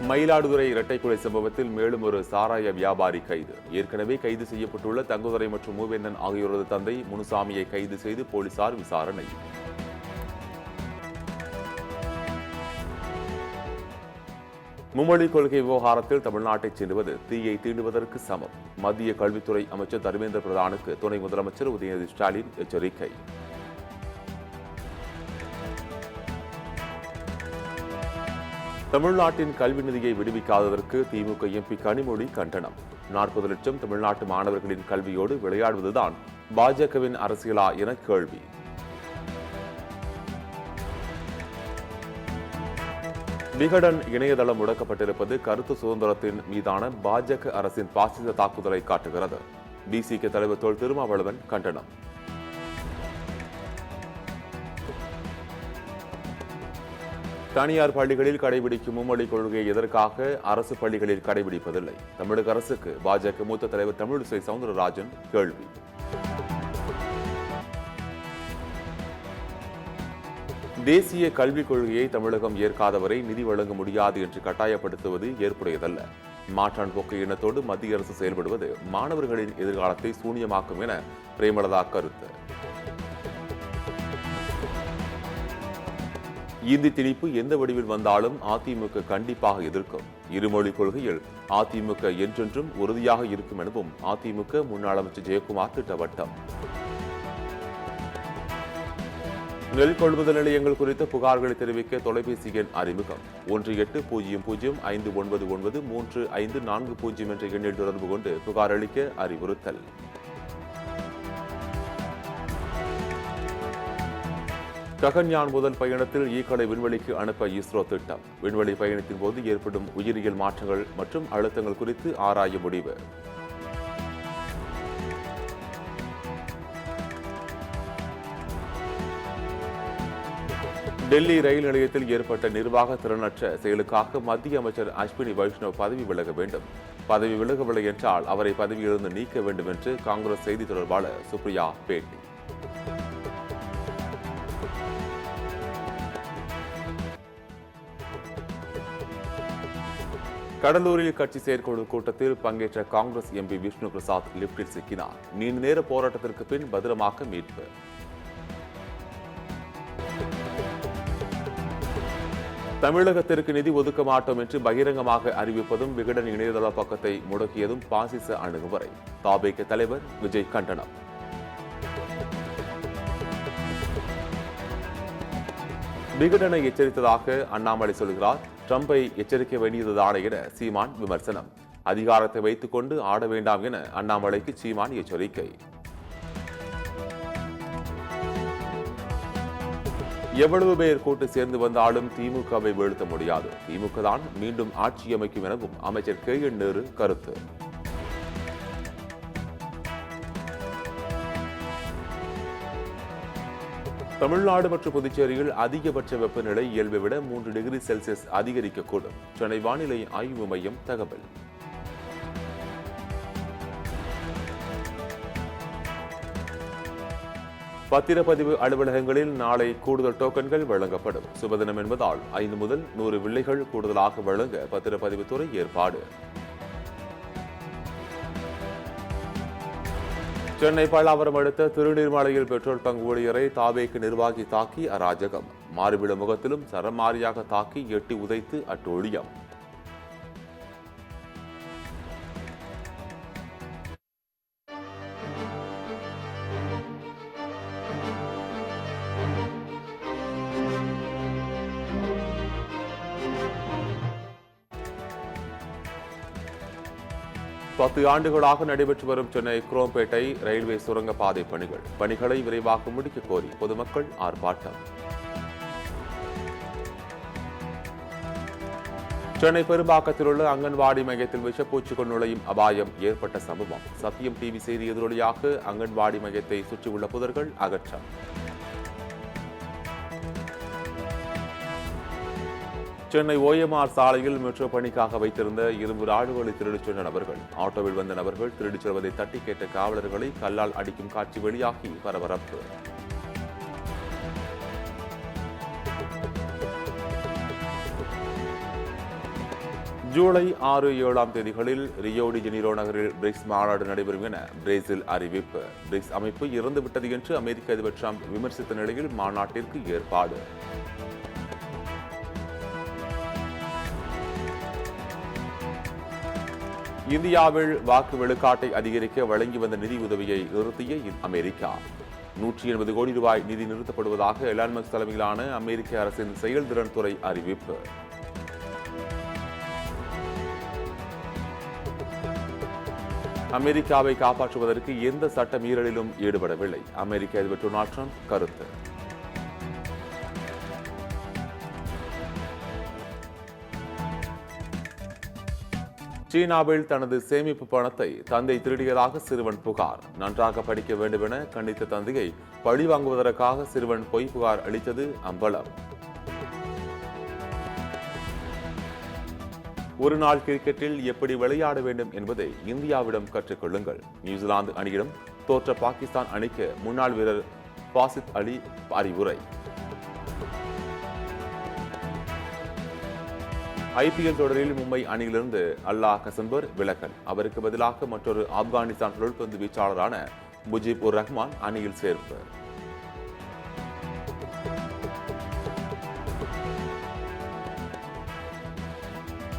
மயிலாடுதுறை இரட்டைக்குலை சம்பவத்தில் மேலும் ஒரு சாராய வியாபாரி கைது. ஏற்கனவே கைது செய்யப்பட்டுள்ள தங்குதுரை மற்றும் மூவேந்தன் ஆகியோரது தந்தை முனுசாமியை கைது செய்து போலீசார் விசாரணை. மும்மொழி கொள்கை விவகாரத்தில் தமிழ்நாட்டைச் செல்வது தீயை தீண்டுவதற்கு சமம். மத்திய கல்வித்துறை அமைச்சர் தர்மேந்திர பிரதானுக்கு துணை முதலமைச்சர் உதயநிதி ஸ்டாலின் எச்சரிக்கை. தமிழ்நாட்டின் கல்வி நிதியை விடுவிக்காததற்கு திமுக எம்பி கனிமொழி கண்டனம். 40 லட்சம் தமிழ்நாட்டு மாணவர்களின் கல்வியோடு விளையாடுவதுதான் பாஜகவின் அரசியலா என கேள்வி. விகடன் இணையதளம் முடக்கப்பட்டிருப்பது கருத்து சுதந்திரத்தின் மீதான பாஜக அரசின் பாசிச தாக்குதலை காட்டுகிறது. பிசிக தலைவர் தொல் திருமாவளவன் கண்டனம். தனியார் பள்ளிகளில் கடைபிடிக்கும் மும்மொழி கொள்கையை எதற்காக அரசு பள்ளிகளில் கடைபிடிப்பதில்லை? தமிழக அரசுக்கு பாஜக மூத்த தலைவர் தமிழிசை சவுந்தரராஜன் கேள்வி. தேசிய கல்விக் கொள்கையை தமிழகம் ஏற்காதவரை நிதி வழங்க முடியாது என்று கட்டாயப்படுத்துவது ஏற்புடையதல்ல. மாற்றான் போக்கு எண்ணத்தோடு மத்திய அரசு செயல்படுவது மாணவர்களின் எதிர்காலத்தை சூனியமாக்கும் என பிரேமலதா கருத்து. இந்தி திணிப்பு எந்த வடிவில் வந்தாலும் அதிமுக கண்டிப்பாக எதிர்க்கும். இருமொழி கொள்கையில் அதிமுக என்றென்றும் உறுதியாக இருக்கும் எனவும் அதிமுக முன்னாள் அமைச்சர் ஜெயக்குமார் திட்டவட்டம். நெல் கொள்முதல் நிலையங்கள் குறித்த புகார்களை தெரிவிக்க தொலைபேசி எண் அறிமுகம். 180059935440 என்ற எண்ணில் தொடர்பு கொண்டு புகார் அளிக்க அறிவுறுத்தல். ககன்யான் முதல் பயணத்தில் ஈக்களை விண்வெளிக்கு அனுப்ப இஸ்ரோ திட்டம். விண்வெளி பயணத்தின் போது ஏற்படும் உயிரியல் மாற்றங்கள் மற்றும் அழுத்தங்கள் குறித்து ஆராய முடிவு. டெல்லி ரயில் நிலையத்தில் ஏற்பட்ட நிர்வாக திறனற்ற செயலுக்காக மத்திய அமைச்சர் அஸ்வினி வைஷ்ணவ் பதவி விலக வேண்டும். பதவி விலகவில்லை என்றால் அவரை பதவியிலிருந்து நீக்க வேண்டும் என்று காங்கிரஸ் செய்தி தொடர்பாளர் சுப்ரியா பேட்டி. கடலூரில் கட்சி செயற்குழு கூட்டத்தில் பங்கேற்ற காங்கிரஸ் எம்பி விஷ்ணு பிரசாத் லிப்டில் சிக்கினார். நீண்ட நேர போராட்டத்திற்கு பின் பத்திரமாக மீட்பு. தமிழகத்திற்கு நிதி ஒதுக்க மாட்டோம் என்று பகிரங்கமாக அறிவிப்பதும் விகடன் இணையதள பக்கத்தை முடக்கியதும் பாசிச அணுகுமுறை. தாவேக தலைவர் விஜய் கண்டனம். விகடனை எச்சரித்ததாக அண்ணாமலை சொல்கிறார். ட்ரம்பை எச்சரிக்க வேண்டியதுதானே என சீமான் விமர்சனம். அதிகாரத்தை வைத்துக் கொண்டு ஆட வேண்டாம் என அண்ணாமலைக்கு சீமான் எச்சரிக்கை. எவ்வளவு பேர் கூட்டு சேர்ந்து வந்தாலும் திமுகவை வீழ்த்த முடியாது. திமுக தான் மீண்டும் ஆட்சி அமைக்கும் எனவும் அமைச்சர் கே.என். நேரு கருத்து. தமிழ்நாடு மற்றும் புதுச்சேரியில் அதிகபட்ச வெப்பநிலை இயல்பை விட 3 டிகிரி செல்சியஸ் அதிகரிக்கக்கூடும். சென்னை வானிலை ஆய்வு மையம் தகவல். பத்திரப்பதிவு அலுவலகங்களில் நாளை கூடுதல் டோக்கன்கள் வழங்கப்படும். சுபதினம் என்பதால் 5 முதல் 100 வில்லைகள் கூடுதலாக வழங்க பத்திரப்பதிவுத்துறை ஏற்பாடு. சென்னை பல்லாவரம் அடுத்த திருநீர்மலையில் பெட்ரோல் பங்க் ஊழியரை தாவேக்கு நிர்வாகி தாக்கி அராஜகம். மாறுவிட முகத்திலும் சரமாரியாக தாக்கி எட்டி உதைத்து அட்டூழியம். பத்து ஆண்டுகளாக நடைபெற்று வரும் சென்னை குரோம்பேட்டை ரயில்வே சுரங்கப்பாதை பணிகளை விரைவாக முடிக்க கோரி பொதுமக்கள் ஆர்ப்பாட்டம். சென்னை பெரும்பாக்கத்தில் உள்ள அங்கன்வாடி மையத்தில் விஷப்பூச்சிகள் நுழையும் அபாயம் ஏற்பட்ட சம்பவம். சத்தியம் டிவி செய்தி எதிரொலியாக அங்கன்வாடி மையத்தை சுற்றியுள்ள புதர்கள் அகற்றம். சென்னை ஓஎம்ஆர் சாலையில் மெட்ரோ பணிக்காக வைத்திருந்த இரும்பு ராடுகளை திருடிச் சென்ற நபர்கள். ஆட்டோவில் வந்த நபர்கள் திருடிச் செல்வதை தட்டி கேட்ட காவலர்களை கல்லால் அடிக்கும் காட்சி வெளியாகி பரபரப்பு. ஜூலை 6-7 தேதிகளில் ரியோ டி ஜெனீரோ நகரில் பிரிக்ஸ் மாநாடு நடைபெறும் என பிரேசில் அறிவிப்பு. பிரிக்ஸ் அமைப்பு இறந்துவிட்டது என்று அமெரிக்க அதிபர் டிரம்ப் விமர்சித்த நிலையில் மாநாட்டிற்கு ஏற்பாடு. இந்தியாவில் வாக்கு வெளிக்காட்டை அதிகரிக்க வழங்கி வந்த நிதி உதவியை நிறுத்திய அமெரிக்கா. 180 கோடி ரூபாய் நிதி நிறுத்தப்படுவதாக எலான் மஸ்க் தலைமையிலான அமெரிக்க அரசின் செயல்திறன் துறை அறிவிப்பு. அமெரிக்காவை காப்பாற்றுவதற்கு எந்த சட்ட மீறலிலும் ஈடுபடவில்லை. அமெரிக்க அதிபர் டொனால்ட் ட்ரம்ப் கருத்து. சீனாவில் தனது சேமிப்பு பணத்தை தந்தை திருடியதாக சிறுவன் புகார். நன்றாக படிக்க வேண்டும் என கண்டித்த தந்தையை பழிவாங்குவதற்காக சிறுவன் பொய் புகார் அளித்தது அம்பலம். ஒரு நாள் கிரிக்கெட்டில் எப்படி விளையாட வேண்டும் என்பதை இந்தியாவிடம் கற்றுக்கொள்ளுங்கள். நியூசிலாந்து அணியிடம் தோற்ற பாகிஸ்தான் அணிக்கு முன்னாள் வீரர் பாசித் அலி அறிவுரை. ஐபிஎல் தொடரில் மும்பை அணியிலிருந்து அல்லாஹ் கசம்பர் விலகல். அவருக்கு பதிலாக மற்றொரு ஆப்கானிஸ்தான் சுழற்பந்து வீச்சாளரான முஜிபுர் ரஹ்மான் அணியில் சேர்ப்பு.